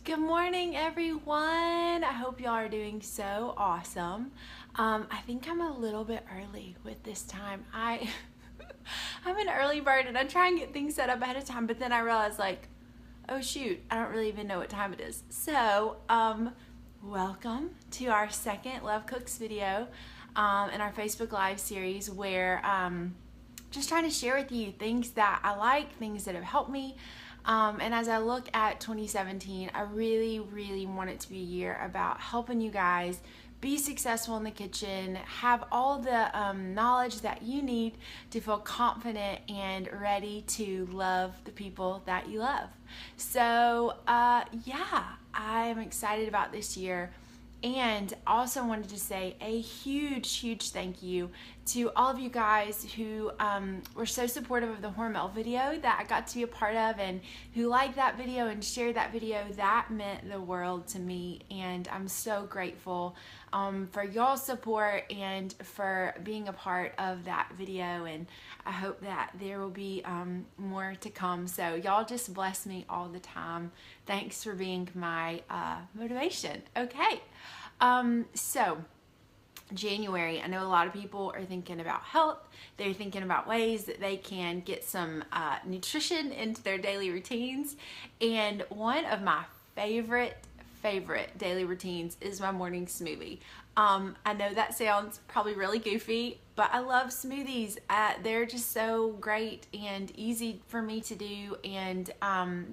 Good morning, everyone. I hope y'all are doing so awesome. I think I'm a little bit early with this time. I'm an early bird and I try and get things set up ahead of time, but then I realize oh shoot, I don't really even know what time it is. So, welcome to our second Love Cooks video in our Facebook Live series where just trying to share with you things that I like, things that have helped me. And as I look at 2017, I really want it to be a year about helping you guys be successful in the kitchen, have all the knowledge that you need to feel confident and ready to love the people that you love. So yeah, I am excited about this year. And also wanted to say a huge thank you to all of you guys who were so supportive of the Hormel video that I got to be a part of, and who liked that video and shared that video. That meant the world to me, and I'm so grateful for y'all's support and for being a part of that video, and I hope that there will be more to come. So y'all just bless me all the time. Thanks for being my motivation. Okay. So January, I know a lot of people are thinking about health. They're thinking about ways that they can get some nutrition into their daily routines. And one of my favorite daily routines is my morning smoothie. I know that sounds probably really goofy, but I love smoothies. They're just so great and easy for me to do, and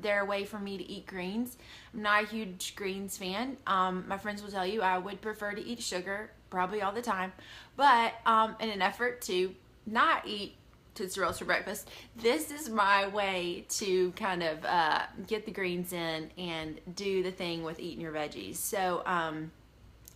they're a way for me to eat greens. I'm not a huge greens fan. My friends will tell you I would prefer to eat sugar probably all the time, but in an effort to not eat Tootsie Rolls for breakfast, this is my way to kind of get the greens in and do the thing with eating your veggies. So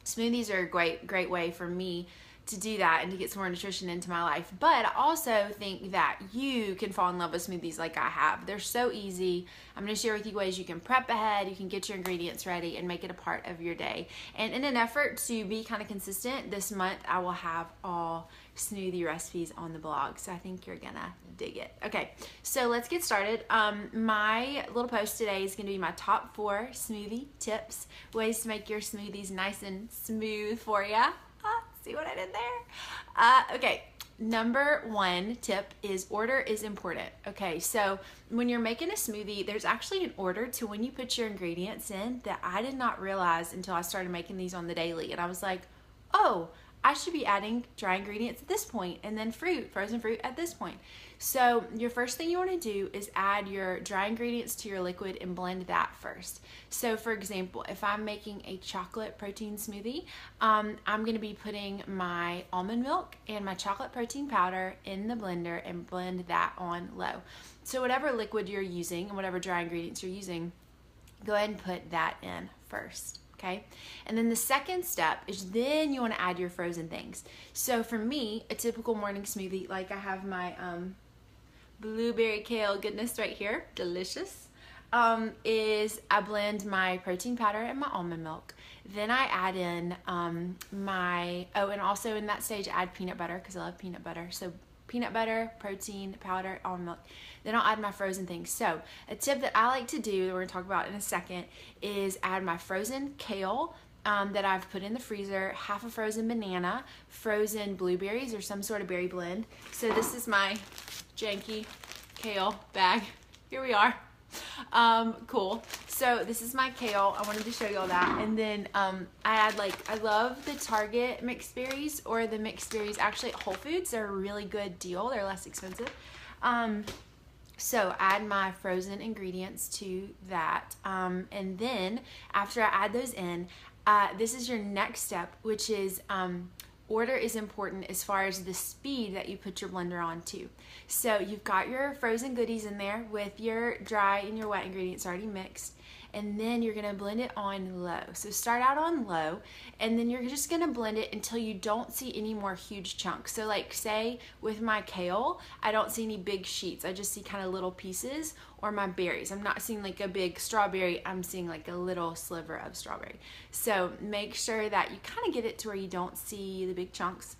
smoothies are a great way for me to do that and to get some more nutrition into my life. But I also think that you can fall in love with smoothies like I have. They're so easy. I'm going to share with you ways you can prep ahead, you can get your ingredients ready and make it a part of your day. And in an effort to be kind of consistent, this month I will have all smoothie recipes on the blog, so I think you're gonna dig it. Okay, so let's get started. My little post today is gonna be my top 4 smoothie tips, ways to make your smoothies nice and smooth for you. See what I did there? Okay, number 1 tip is order is important. Okay, so when you're making a smoothie, there's actually an order to when you put your ingredients in that I did not realize until I started making these on the daily. And I was like, oh, I should be adding dry ingredients at this point, and then frozen fruit at this point. So your first thing you want to do is add your dry ingredients to your liquid and blend that first. So for example, if I'm making a chocolate protein smoothie, I'm going to be putting my almond milk and my chocolate protein powder in the blender and blend that on low. So whatever liquid you're using and whatever dry ingredients you're using, go ahead and put that in first. Okay, and then the second step is then you want to add your frozen things. So for me, a typical morning smoothie, like I have my blueberry kale goodness right here, delicious, is I blend my protein powder and my almond milk. Then I add in and also in that stage I add peanut butter because I love peanut butter. So peanut butter, protein powder, almond milk. Then I'll add my frozen things. So a tip that I like to do that we're going to talk about in a second is add my frozen kale that I've put in the freezer, half a frozen banana, frozen blueberries or some sort of berry blend. So this is my janky kale bag. Here we are. Cool. So this is my kale. I wanted to show you all that. And then I add I love the Target mixed berries or the mixed berries actually at Whole Foods. They're a really good deal. They're less expensive. So add my frozen ingredients to that. And then after I add those in, this is your next step, which is order is important as far as the speed that you put your blender on too. So you've got your frozen goodies in there with your dry and your wet ingredients already mixed, and then you're gonna blend it on low. So start out on low, and then you're just gonna blend it until you don't see any more huge chunks. So like say with my kale, I don't see any big sheets. I just see kind of little pieces, or my berries. I'm not seeing like a big strawberry, I'm seeing like a little sliver of strawberry. So make sure that you kind of get it to where you don't see the big chunks.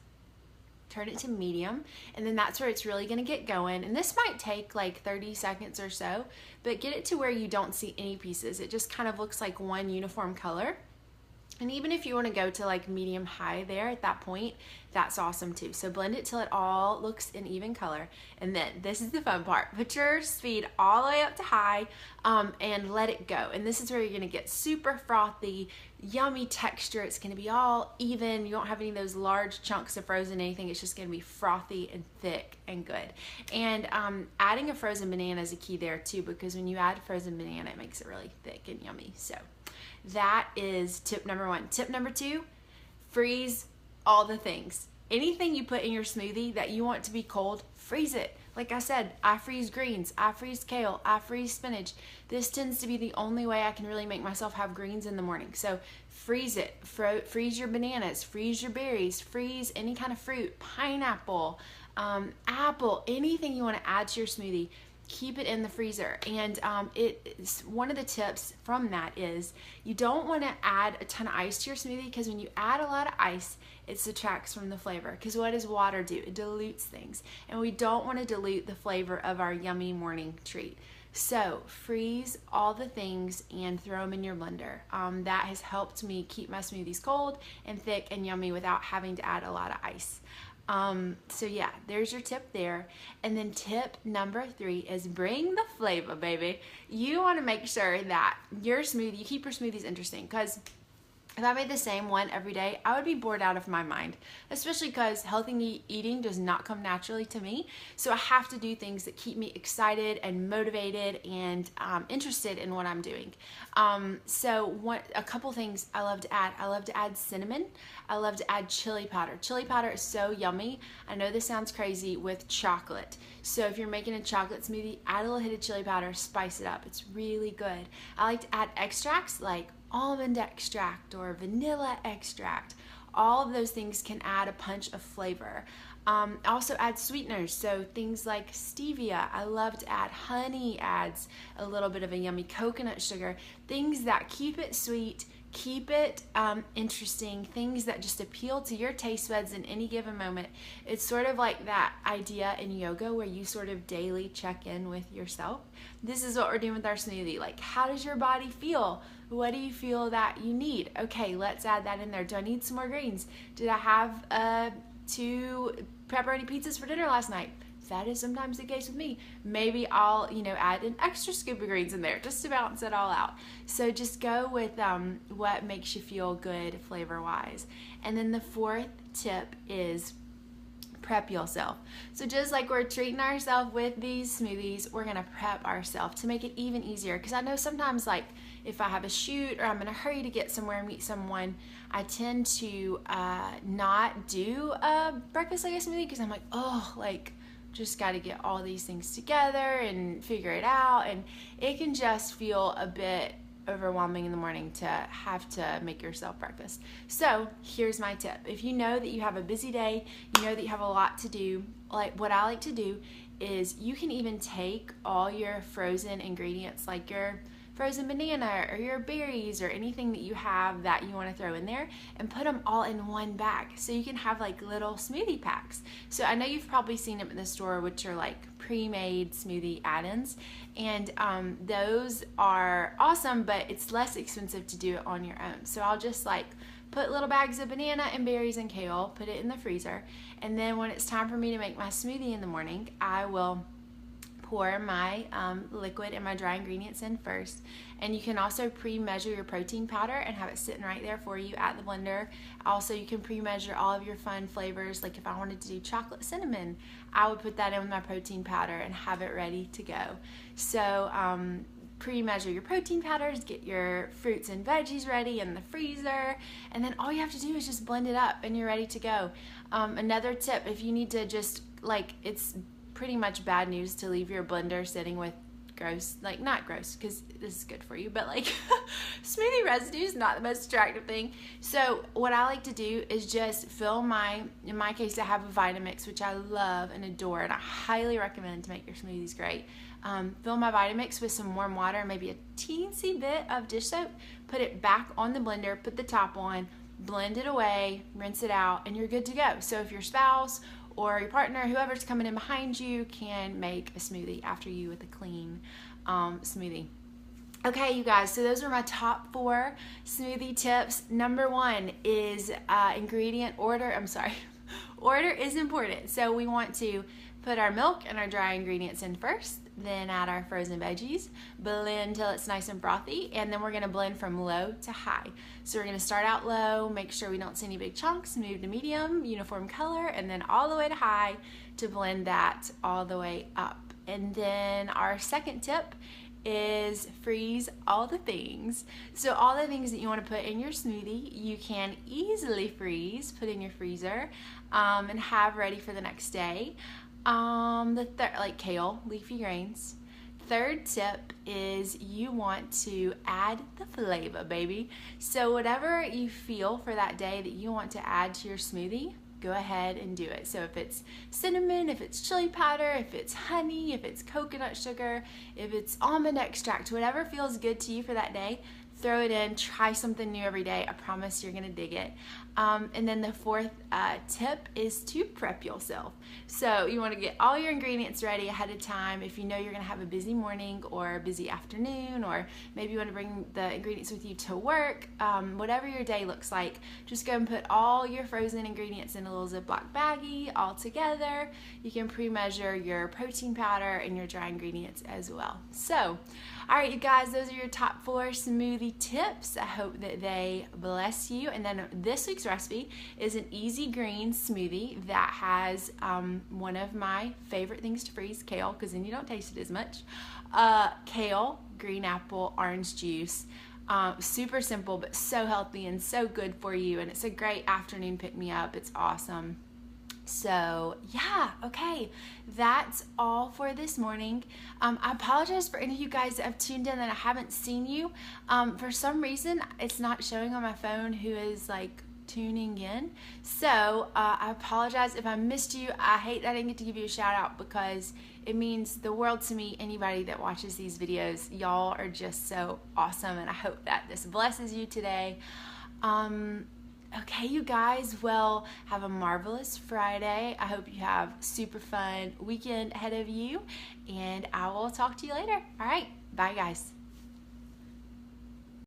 turn it to medium, and then that's where it's really gonna get going. And this might take like 30 seconds or so, but get it to where you don't see any pieces. It just kind of looks like one uniform color. And even if you want to go to like medium high there at that point, that's awesome too. So blend it till it all looks an even color. And then this is the fun part. Put your speed all the way up to high and let it go. And this is where you're going to get super frothy, yummy texture. It's going to be all even. You don't have any of those large chunks of frozen anything. It's just going to be frothy and thick and good. And adding a frozen banana is a key there too, because when you add frozen banana, it makes it really thick and yummy. So that is tip number 1. Tip number 2, freeze all the things. Anything you put in your smoothie that you want to be cold, freeze it. Like I said, I freeze greens, I freeze kale, I freeze spinach. This tends to be the only way I can really make myself have greens in the morning. So freeze it. Freeze your bananas, freeze your berries, freeze any kind of fruit, pineapple, apple, anything you want to add to your smoothie. Keep it in the freezer. And it's one of the tips from that is you don't want to add a ton of ice to your smoothie, because when you add a lot of ice, it subtracts from the flavor. Because what does water do? It dilutes things, and we don't want to dilute the flavor of our yummy morning treat. So freeze all the things and throw them in your blender. That has helped me keep my smoothies cold and thick and yummy without having to add a lot of ice. So yeah, there's your tip there. And then tip number 3 is bring the flavor, baby. You want to make sure that your smoothie, you keep your smoothies interesting, because if I made the same one every day, I would be bored out of my mind, especially because healthy eating does not come naturally to me. So I have to do things that keep me excited and motivated and interested in what I'm doing. A couple things I love to add. I love to add cinnamon. I love to add chili powder. Chili powder is so yummy. I know this sounds crazy with chocolate. So if you're making a chocolate smoothie, add a little hit of chili powder, spice it up. It's really good. I like to add extracts like almond extract or vanilla extract. All of those things can add a punch of flavor. Also add sweeteners, so things like stevia. I love to add honey, adds a little bit of a yummy coconut sugar. Things that keep it sweet, keep it interesting, things that just appeal to your taste buds in any given moment. It's sort of like that idea in yoga where you sort of daily check in with yourself. This is what we're doing with our smoothie. Like, how does your body feel? What do you feel that you need? Okay, let's add that in there. Do I need some more greens? Did I have 2 pepperoni pizzas for dinner last night? That is sometimes the case with me. Maybe I'll, add an extra scoop of greens in there just to balance it all out. So just go with what makes you feel good flavor-wise. And then the 4th tip is prep yourself. So just like we're treating ourselves with these smoothies, we're gonna prep ourselves to make it even easier. Because I know sometimes, like, if I have a shoot or I'm in a hurry to get somewhere and meet someone, I tend to not do a breakfast like a smoothie, because I'm like, oh, like, just got to get all these things together and figure it out, and it can just feel a bit overwhelming in the morning to have to make yourself breakfast. So here's my tip. If you know that you have a busy day, you know that you have a lot to do, like what I like to do is you can even take all your frozen ingredients, like your frozen banana or your berries or anything that you have that you want to throw in there, and put them all in one bag. So you can have like little smoothie packs. So I know you've probably seen them in the store, which are like pre-made smoothie add-ins, and those are awesome, but it's less expensive to do it on your own. So I'll just like put little bags of banana and berries and kale, put it in the freezer, and then when it's time for me to make my smoothie in the morning, I will pour my liquid and my dry ingredients in first. And you can also pre-measure your protein powder and have it sitting right there for you at the blender. Also, you can pre-measure all of your fun flavors. Like if I wanted to do chocolate cinnamon, I would put that in with my protein powder and have it ready to go. So pre-measure your protein powders, get your fruits and veggies ready in the freezer, and then all you have to do is just blend it up and you're ready to go. Another tip, if you need to just, like, it's pretty much bad news to leave your blender sitting with gross, like, not gross because this is good for you, but like smoothie residue is not the most attractive thing. So what I like to do is just fill in my case I have a Vitamix, which I love and adore, and I highly recommend to make your smoothies great. Fill my Vitamix with some warm water, maybe a teensy bit of dish soap, put it back on the blender, put the top on, blend it away, rinse it out, and you're good to go. So if your spouse or your partner, whoever's coming in behind you, can make a smoothie after you with a clean smoothie. Okay, you guys, so those are my top 4 smoothie tips. Number 1 is ingredient order. I'm sorry. Order is important. So we want to put our milk and our dry ingredients in first, then add our frozen veggies, blend till it's nice and frothy, and then we're gonna blend from low to high. So we're gonna start out low, make sure we don't see any big chunks, move to medium, uniform color, and then all the way to high to blend that all the way up. And then our second tip is freeze all the things. So all the things that you want to put in your smoothie, you can easily freeze, put in your freezer, and have ready for the next day. Like kale, leafy greens. Third tip is you want to add the flavor, baby. So whatever you feel for that day that you want to add to your smoothie, go ahead and do it. So if it's cinnamon, if it's chili powder, if it's honey, if it's coconut sugar, if it's almond extract, whatever feels good to you for that day, throw it in. Try something new every day. I promise you're gonna dig it. And then the fourth tip is to prep yourself. So you want to get all your ingredients ready ahead of time. If you know you're gonna have a busy morning or a busy afternoon, or maybe you want to bring the ingredients with you to work, whatever your day looks like, just go and put all your frozen ingredients in a little Ziploc baggie all together. You can pre-measure your protein powder and your dry ingredients as well. So, all right, you guys, those are your top 4 smoothie tips. I hope that they bless you. And then this week's recipe is an easy green smoothie that has one of my favorite things to freeze, kale, because then you don't taste it as much. Kale, green apple, orange juice. Super simple, but so healthy and so good for you. And it's a great afternoon pick-me-up. It's awesome. So yeah, okay, that's all for this morning. I apologize for any of you guys that have tuned in that I haven't seen you. For some reason, it's not showing on my phone who is like tuning in. So I apologize if I missed you. I hate that I didn't get to give you a shout out because it means the world to me, anybody that watches these videos. Y'all are just so awesome, and I hope that this blesses you today. Okay, you guys, well, have a marvelous Friday. I hope you have super fun weekend ahead of you, and I will talk to you later. All right, bye, guys.